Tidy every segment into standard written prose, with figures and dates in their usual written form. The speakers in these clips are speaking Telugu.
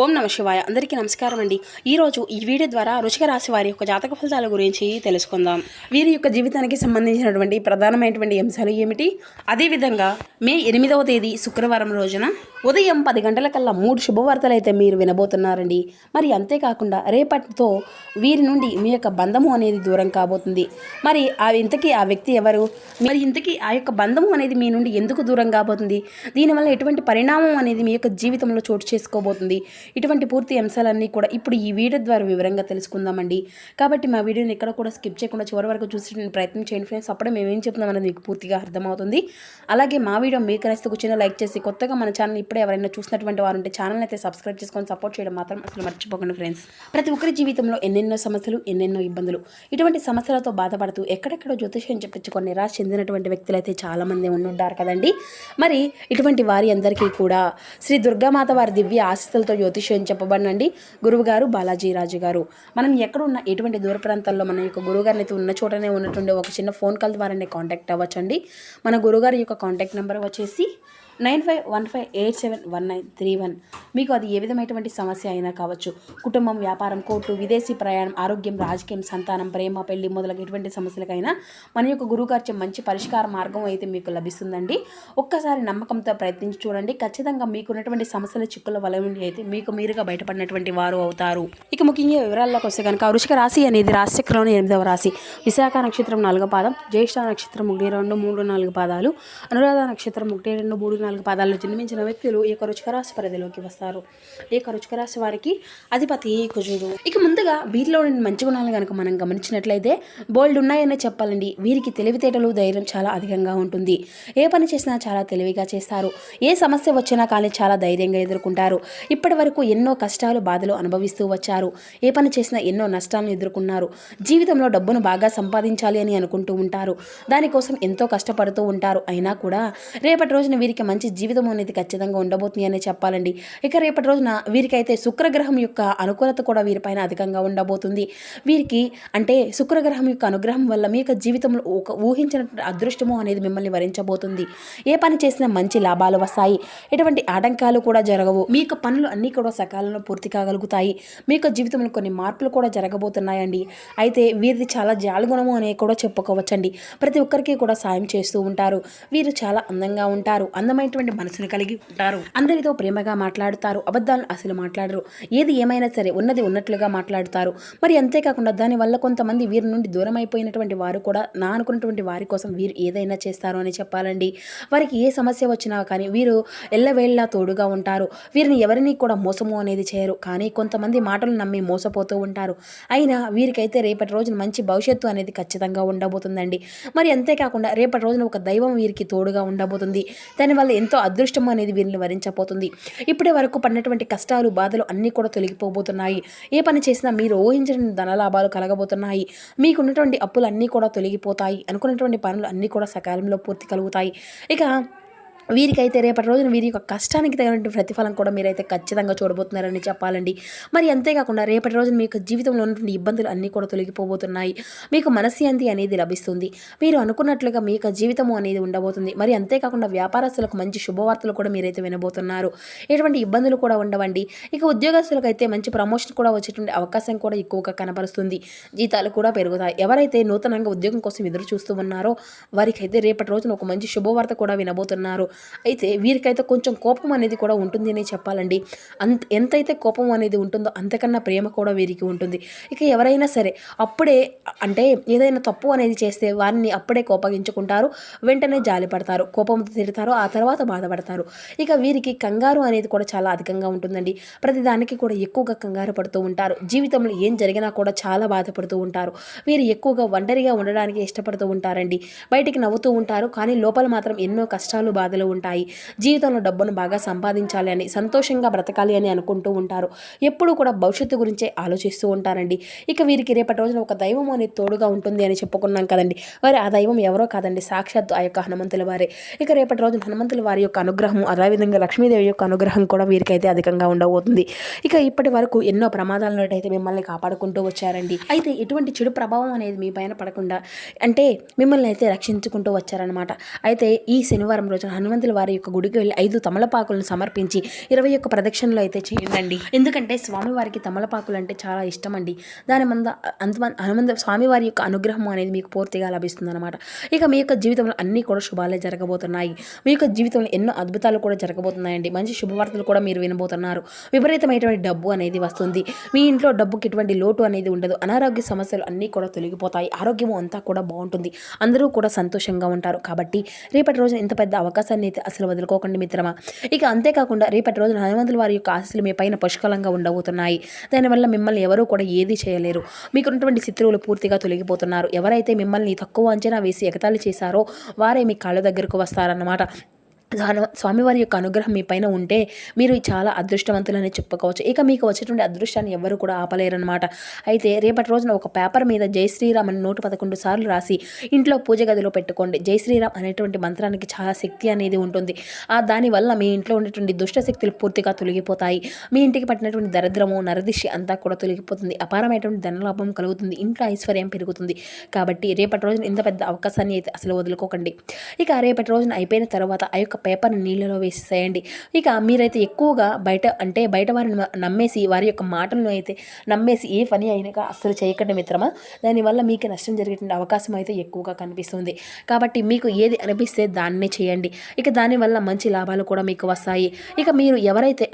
ఓం నమ శివాయ. అందరికీ నమస్కారం అండి. ఈరోజు ఈ వీడియో ద్వారా వృశ్చిక రాశి వారి యొక్క జాతక ఫలితాల గురించి తెలుసుకుందాం. వీరి యొక్క జీవితానికి సంబంధించినటువంటి ప్రధానమైనటువంటి అంశాలు ఏమిటి, అదేవిధంగా మే 8వ తేదీ శుక్రవారం రోజున ఉదయం 10 గంటలకల్లా 3 శుభవార్తలు అయితే మీరు వినబోతున్నారండి. మరి అంతేకాకుండా రేపటితో వీరి నుండి మీ యొక్క బంధము అనేది దూరం కాబోతుంది. మరి ఇంతకీ ఆ వ్యక్తి ఎవరు, మరి ఇంతకీ ఆ యొక్క బంధము అనేది మీ నుండి ఎందుకు దూరం కాబోతుంది, దీనివల్ల ఎటువంటి పరిణామం అనేది మీ యొక్క జీవితంలో చోటు చేసుకోబోతుంది, ఇటువంటి పూర్తి అంశాలన్నీ కూడా ఇప్పుడు ఈ వీడియో ద్వారా వివరంగా తెలుసుకుందామండి. కాబట్టి మా వీడియోని ఎక్కడ కూడా స్కిప్ చేయకుండా చివరి వరకు చూసి ప్రయత్నం చేయండి ఫ్రెండ్స్. అప్పుడే మేమేం చెప్తున్నాం అనేది మీకు పూర్తిగా అర్థమవుతుంది. అలాగే మా వీడియో మీకు నచ్చితే చిన్న లైక్ చేసి, కొత్తగా మన ఛానల్ ఇప్పుడే ఎవరైనా చూసినటువంటి వారు ఉంటే ఛానల్ అయితే సబ్స్క్రైబ్ చేసుకొని సపోర్ట్ చేయడం మాత్రం అసలు మర్చిపోకండి ఫ్రెండ్స్. ప్రతి ఒక్కరి జీవితంలో ఎన్నెన్నో సమస్యలు, ఎన్నెన్నో ఇబ్బందులు, ఇటువంటి సమస్యలతో బాధపడుతూ ఎక్కడెక్కడో జ్యోతిష్యం చెప్పించుకొని నిరాశ చెందినటువంటి వ్యక్తులు అయితే చాలామంది ఉండుంటారు కదండి. మరి ఇటువంటి వారి అందరికీ కూడా శ్రీ దుర్గామాత వారి దివ్య ఆశీస్సులతో జ్యోతిష్యం చెప్పబడినండి గురువుగారు బాలాజీ రాజు గారు. మనం ఎక్కడున్న ఎటువంటి దూర ప్రాంతాల్లో మన యొక్క గురువుగారిని అయితే ఉన్న చోటనే ఉన్నటువంటి ఒక చిన్న ఫోన్ కాల్ ద్వారానే కాంటాక్ట్ అవ్వచ్చండి. మన గురువుగారి యొక్క కాంటాక్ట్ నెంబర్ వచ్చేసి 9515871931. మీకు అది ఏ విధమైనటువంటి సమస్య అయినా కావచ్చు, కుటుంబం, వ్యాపారం, కోర్టు, విదేశీ ప్రయాణం, ఆరోగ్యం, రాజకీయం, సంతానం, ప్రేమ, పెళ్లి మొదలగు ఎటువంటి సమస్యలకైనా మన యొక్క గురువుగారి మంచి పరిష్కార మార్గం అయితే మీకు లభిస్తుందండి. ఒక్కసారి నమ్మకంతో ప్రయత్నించి చూడండి. ఖచ్చితంగా మీకున్నటువంటి సమస్యల చిక్కుల వల్ల నుండి అయితే మీకు మీరుగా బయటపడినటువంటి వారు అవుతారు. ఇక ముఖ్యంగా వివరాల్లోకి వస్తే కనుక వృశ్చిక రాశి అనేది రాశిచక్రంలోని 8వ రాశి. విశాఖ నక్షత్రం 4వ పాదం, జ్యేష్ఠ నక్షత్రం 1, 2, 3, 4 పాదాలు, అనురాధ నక్షత్రం 1, 2, 3, 4 పాదాల్లో జన్మించిన వ్యక్తులు ఈ యొక్క వృశ్చిక రాశి పరిధిలోకి వస్తారు. ఈ యొక్క వృశ్చిక రాశి వారికి అధిపతి కుజుడు. ఇక ముందుగా వీరిలో మంచి గుణాలు కనుక మనం గమనించినట్లయితే బోల్డ్ ఉన్నాయనే చెప్పాలండి. వీరికి తెలివితేటలు, ధైర్యం చాలా అధికంగా ఉంటుంది. ఏ పని చేసినా చాలా తెలివిగా చేస్తారు. ఏ సమస్య వచ్చినా కానీ చాలా ధైర్యంగా ఎదుర్కొంటారు. ఇప్పటి వరకు ఎన్నో కష్టాలు, బాధలు అనుభవిస్తూ వచ్చారు. ఏ పని చేసినా ఎన్నో నష్టాలను ఎదుర్కొన్నారు. జీవితంలో డబ్బును బాగా సంపాదించాలి అని అనుకుంటూ ఉంటారు. దానికోసం ఎంతో కష్టపడుతూ ఉంటారు. అయినా కూడా రేపటి రోజున వీరికి మంచి జీవితం అనేది ఖచ్చితంగా ఉండబోతుంది అనే చెప్పాలండి. ఇక రేపటి రోజున వీరికైతే శుక్రగ్రహం యొక్క అనుకూలత కూడా వీరిపైన అధికంగా ఉండబోతుంది. వీరికి అంటే శుక్రగ్రహం యొక్క అనుగ్రహం వల్ల మీ యొక్క జీవితంలో ఒక ఊహించినటువంటి అదృష్టము అనేది మిమ్మల్ని వరించబోతుంది. ఏ పని చేసినా మంచి లాభాలు వస్తాయి. ఎటువంటి ఆటంకాలు కూడా జరగవు. మీ యొక్క పనులు అన్నీ కూడా సకాలంలో పూర్తి కాగలుగుతాయి. మీ యొక్క జీవితంలో కొన్ని మార్పులు కూడా జరగబోతున్నాయండి. అయితే వీరిది చాలా జాలగుణము అనే కూడా చెప్పుకోవచ్చండి. ప్రతి ఒక్కరికి కూడా సాయం చేస్తూ ఉంటారు. వీరు చాలా అందంగా ఉంటారు. అందమైనటువంటి మనసును కలిగి ఉంటారు. అందరితో ప్రేమగా మాట్లాడుతారు. అబద్ధాలను అసలు మాట్లాడరు. ఏది ఏమైనా సరే ఉన్నది ఉన్నట్లుగా మాట్లాడుతారు. మరి అంతేకాకుండా దానివల్ల కొంతమంది వీరి నుండి దూరం అయిపోయినటువంటి వారు కూడా నా అనుకున్నటువంటి వారి కోసం వీరు ఏదైనా చేస్తారు అని చెప్పాలండి. వారికి ఏ సమస్య వచ్చినా కానీ వీరు ఎల్లవేళ్ళ తోడుగా ఉంటారు. వీరిని ఎవరిని కూడా మోసము అనేది చేయరు. కానీ కొంతమంది మాటలు నమ్మి మోసపోతూ ఉంటారు. అయినా వీరికైతే రేపటి రోజున మంచి భవిష్యత్తు అనేది ఖచ్చితంగా ఉండబోతుందండి. మరి అంతేకాకుండా రేపటి రోజున ఒక దైవం వీరికి తోడుగా ఉండబోతుంది. దానివల్ల ఎంతో అదృష్టం అనేది వీరిని వరించబోతుంది. ఇప్పటి వరకు పడినటువంటి కష్టాలు, బాధలు అన్నీ కూడా తొలగిపోబోతున్నాయి. ఏ పని చేసినా మీరు ఊహించిన ధనలాభాలు కలగబోతున్నాయి. మీకున్నటువంటి అప్పులు అన్నీ కూడా తొలగిపోతాయి. అనుకున్నటువంటి పనులు అన్నీ కూడా సకాలంలో పూర్తి కలుగుతాయి. ఇక వీరికైతే రేపటి రోజున వీరి యొక్క కష్టానికి తగినటువంటి ప్రతిఫలం కూడా మీరైతే ఖచ్చితంగా చూడబోతున్నారని చెప్పాలండి. మరి అంతేకాకుండా రేపటి రోజున మీ యొక్క జీవితంలో ఉన్నటువంటి ఇబ్బందులు అన్నీ కూడా తొలగిపోబోతున్నాయి. మీకు మనశ్శాంతి అనేది లభిస్తుంది. మీరు అనుకున్నట్లుగా మీ యొక్క జీవితము అనేది ఉండబోతుంది. మరి అంతేకాకుండా వ్యాపారస్తులకు మంచి శుభవార్తలు కూడా మీరైతే వినబోతున్నారు. ఎటువంటి ఇబ్బందులు కూడా ఉండవండి. ఇక ఉద్యోగస్తులకు అయితే మంచి ప్రమోషన్ కూడా వచ్చేటువంటి అవకాశం కూడా ఎక్కువగా కనబరుస్తుంది. జీతాలు కూడా పెరుగుతాయి. ఎవరైతే నూతనంగా ఉద్యోగం కోసం ఎదురు చూస్తూ ఉన్నారో వారికైతే రేపటి రోజున ఒక మంచి శుభవార్త కూడా వినబోతున్నారు. అయితే వీరికైతే కొంచెం కోపం అనేది కూడా ఉంటుంది అని చెప్పాలండి. ఎంతైతే కోపం అనేది ఉంటుందో అంతకన్నా ప్రేమ కూడా వీరికి ఉంటుంది. ఇక ఎవరైనా సరే అప్పుడే అంటే ఏదైనా తప్పు అనేది చేస్తే వారిని అప్పుడే కోపగించుకుంటారు. వెంటనే జాలి పడతారు, కోపంతో తిడతారు, ఆ తర్వాత బాధపడతారు. ఇక వీరికి కంగారు అనేది కూడా చాలా అధికంగా ఉంటుందండి. ప్రతిదానికి కూడా ఎక్కువగా కంగారు పడుతూ ఉంటారు. జీవితంలో ఏం జరిగినా కూడా చాలా బాధపడుతూ ఉంటారు. వీరు ఎక్కువగా ఒంటరిగా ఉండడానికి ఇష్టపడుతూ ఉంటారండి. బయటికి నవ్వుతూ ఉంటారు, కానీ లోపల మాత్రం ఎన్నో కష్టాలు, బాధలు ఉంటాయి. జీవితంలో డబ్బును బాగా సంపాదించాలి అని, సంతోషంగా బ్రతకాలి అని అనుకుంటూ ఉంటారు. ఎప్పుడూ కూడా భవిష్యత్తు గురించే ఆలోచిస్తూ ఉంటారండి. ఇక వీరికి రేపటి రోజున ఒక దైవం అనేది తోడుగా ఉంటుంది అని చెప్పుకున్నాం కదండి. మరి ఆ దైవం ఎవరో కాదండి, సాక్షాత్తు ఆ యొక్క హనుమంతుల వారే. ఇక రేపటి రోజున హనుమంతుల వారి యొక్క అనుగ్రహం, అదేవిధంగా లక్ష్మీదేవి యొక్క అనుగ్రహం కూడా వీరికైతే అధికంగా ఉండబోతుంది. ఇక ఇప్పటి వరకు ఎన్నో ప్రమాదాల నుండి అయితే మిమ్మల్ని కాపాడుకుంటూ వచ్చారండి. అయితే ఎటువంటి చెడు ప్రభావం అనేది మీ పైన పడకుండా అంటే మిమ్మల్ని అయితే రక్షించుకుంటూ వచ్చారనమాట. అయితే ఈ శనివారం రోజున హనుమంతుల ధనవంతుల వారి యొక్క గుడికి వెళ్ళి 5 తమలపాకులను సమర్పించి 21 ప్రదక్షిణలు అయితే చేయండి. ఎందుకంటే స్వామివారికి తమలపాకులు అంటే చాలా ఇష్టం అండి. దాని హనుమంత స్వామివారి యొక్క అనుగ్రహం అనేది మీకు పూర్తిగా లభిస్తుంది అనమాట. ఇక మీ యొక్క జీవితంలో అన్నీ కూడా శుభాలే జరగబోతున్నాయి. మీ యొక్క జీవితంలో ఎన్నో అద్భుతాలు కూడా జరగబోతున్నాయండి. మంచి శుభవార్తలు కూడా మీరు వినబోతున్నారు. విపరీతమైనటువంటి డబ్బు అనేది వస్తుంది. మీ ఇంట్లో డబ్బుకి ఎటువంటి లోటు అనేది ఉండదు. అనారోగ్య సమస్యలు అన్నీ కూడా తొలగిపోతాయి. ఆరోగ్యం అంతా కూడా బాగుంటుంది. అందరూ కూడా సంతోషంగా ఉంటారు. కాబట్టి రేపటి రోజున ఇంత పెద్ద అవకాశాన్ని అయితే అసలు వదులుకోకండి మిత్రమా. ఇక అంతేకాకుండా రేపటి రోజున హనుమంతుల వారి యొక్క ఆశీస్సులు మీ పైన పుష్కలంగా ఉండబోతున్నాయి. దానివల్ల మిమ్మల్ని ఎవరూ కూడా ఏది చేయలేరు. మీకున్నటువంటి శత్రువులు పూర్తిగా తొలగిపోతున్నారు. ఎవరైతే మిమ్మల్ని తక్కువ అంచనా వేసి ఎగతాళి చేశారో వారే మీ కాళ్ళ దగ్గరకు వస్తారన్నమాట. స్వామివారి యొక్క అనుగ్రహం మీ పైన ఉంటే మీరు చాలా అదృష్టవంతులని చెప్పుకోవచ్చు. ఇక మీకు వచ్చేటువంటి అదృష్టాన్ని ఎవరు కూడా ఆపలేరన్నమాట. అయితే రేపటి రోజున ఒక పేపర్ మీద జై శ్రీరామ్ అని 111 సార్లు రాసి ఇంట్లో పూజ గదిలో పెట్టుకోండి. జై శ్రీరామ్ అనేటువంటి మంత్రానికి చాలా శక్తి అనేది ఉంటుంది. దానివల్ల మీ ఇంట్లో ఉండేటువంటి దుష్ట శక్తులు పూర్తిగా తొలగిపోతాయి. మీ ఇంటికి పట్టినటువంటి దరిద్రము నరదిష్టి అంతా కూడా తొలగిపోతుంది. అపారమైనటువంటి ధనలాభం కలుగుతుంది. ఇంట్లో ఐశ్వర్యం పెరుగుతుంది. కాబట్టి రేపటి రోజున ఇంత పెద్ద అవకాశాన్ని అయితే అసలు వదులుకోకండి. ఇక రేపటి రోజున అయిపోయిన తర్వాత ఆ యొక్క పేపర్ని నీళ్ళలో వేసేసేయండి. ఇక మీరైతే ఎక్కువగా బయట వారిని నమ్మేసి వారి యొక్క మాటలను అయితే నమ్మేసి ఏ పని అయినాక అస్సలు చేయకండి మిత్రమా. దానివల్ల మీకు నష్టం జరిగేటువంటి అవకాశం అయితే ఎక్కువగా కనిపిస్తుంది. కాబట్టి మీకు ఏది అనిపిస్తే దాన్నే చేయండి. ఇక దానివల్ల మంచి లాభాలు కూడా మీకు వస్తాయి. ఇక మీరు ఎవరైతే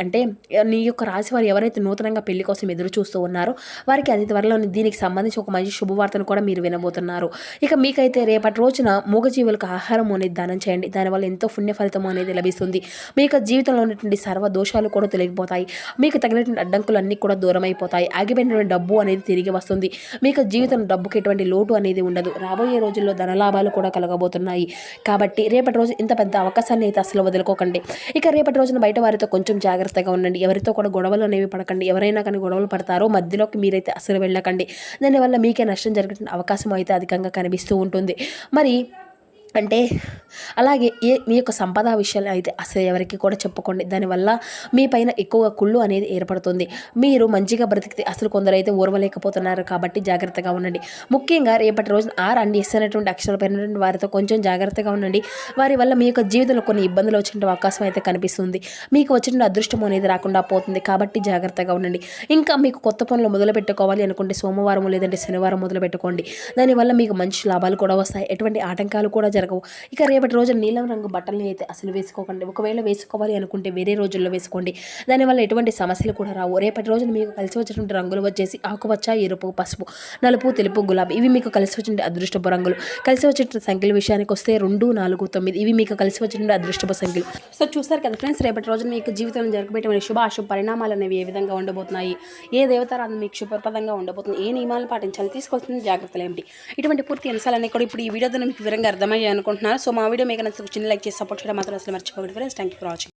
నీ యొక్క రాశి వారు ఎవరైతే నూతనంగా పెళ్లి కోసం ఎదురు చూస్తూ ఉన్నారో వారికి అతి త్వరలో దీనికి సంబంధించి ఒక మంచి శుభవార్తను కూడా మీరు వినబోతున్నారు. ఇక మీకైతే రేపటి రోజున మూగజీవులకు ఆహారం అనేది దానం చేయండి. దానివల్ల ఎంతో పుణ్య ఫలితం అనేది లభిస్తుంది. మీ యొక్క జీవితంలో ఉన్నటువంటి సర్వ దోషాలు కూడా తొలగిపోతాయి. మీకు తగినటువంటి అడ్డంకులన్నీ కూడా దూరం అయిపోతాయి. ఆగిపోయినటువంటి డబ్బు అనేది తిరిగి వస్తుంది. మీకు జీవితంలో డబ్బుకి ఎటువంటి లోటు అనేది ఉండదు. రాబోయే రోజుల్లో ధనలాభాలు కూడా కలగబోతున్నాయి. కాబట్టి రేపటి రోజు ఇంత పెద్ద అవకాశాన్ని అయితే అసలు వదులుకోకండి. ఇక రేపటి రోజున బయట వారితో కొంచెం జాగ్రత్తగా ఉండండి. ఎవరితో కూడా గొడవలు అనేవి పడకండి. ఎవరైనా కానీ గొడవలు పడతారో మధ్యలోకి మీరైతే అసలు వెళ్ళకండి. దానివల్ల మీకే నష్టం జరిగే అవకాశం అయితే అధికంగా కనిపిస్తూ ఉంటుంది. మరి అలాగే మీ యొక్క సంపద విషయాలు అయితే అసలు ఎవరికి కూడా చెప్పుకోండి. దానివల్ల మీ పైన ఎక్కువగా కుళ్ళు అనేది ఏర్పడుతుంది. మీరు మంచిగా బ్రతికితే అసలు కొందరైతే ఓర్వలేకపోతున్నారు. కాబట్టి జాగ్రత్తగా ఉండండి. ముఖ్యంగా రేపటి రోజున ఎస్ అనేటువంటి అక్షరాలపైనటువంటి వారితో కొంచెం జాగ్రత్తగా ఉండండి. వారి వల్ల మీ యొక్క జీవితంలో కొన్ని ఇబ్బందులు వచ్చే అవకాశం అయితే కనిపిస్తుంది. మీకు వచ్చిన అదృష్టం అనేది రాకుండా పోతుంది. కాబట్టి జాగ్రత్తగా ఉండండి. ఇంకా మీకు కొత్త పనులు మొదలు పెట్టుకోవాలి అనుకుంటే సోమవారం లేదంటే శనివారం మొదలు పెట్టుకోండి. దానివల్ల మీకు మంచి లాభాలు కూడా వస్తాయి. ఎటువంటి ఆటంకాలు కూడా జరగవు. ఇక రేపటి రోజు నీలం రంగు బట్టల్ని అయితే అసలు వేసుకోకండి. ఒకవేళ వేసుకోవాలి అనుకుంటే వేరే రోజుల్లో వేసుకోండి. దానివల్ల ఎటువంటి సమస్యలు కూడా రావు. రేపటి రోజున మీకు కలిసి వచ్చినటువంటి రంగులు వచ్చేసి ఆకుపచ్చ, ఎరుపు, పసుపు, నలుపు, తెలుపు, గులాబీ. ఇవి మీకు కలిసి వచ్చిన అదృష్టపు రంగులు. కలిసి వచ్చే సంఖ్యల విషయానికి వస్తే 2, 4, 9 ఇవి మీకు కలిసి వచ్చిన అదృష్టపు సంఖ్యలు. సో చూస్తారు కదా ఫ్రెండ్స్, రేపటి రోజున మీకు జీవితంలో జరగబోయే శుభ అశుభ పరిణామాలు అనేవి ఏ విధంగా ఉండబోతున్నాయి, ఏ దేవతారాధన మీకు శుభప్రదంగా ఉండబోతుంది, ఏ నియమాలు పాటించాలి, తీసుకోవాల్సిన జాగ్రత్తలు ఏమిటి, ఇటువంటి పూర్తి అంశాలన్నీ కూడా ఇప్పుడు ఈ వీడియో ద్వారా మీకు వివరంగా అర్థమయ్యాయి అనుకుంటున్నారు. సో మా వీడియో మీకు నచ్చితే చిన్న లైక్ చేసి సపోర్ట్ చేయడం మాత్రం అసలు మర్చిపోకండి friends. Thank you for watching.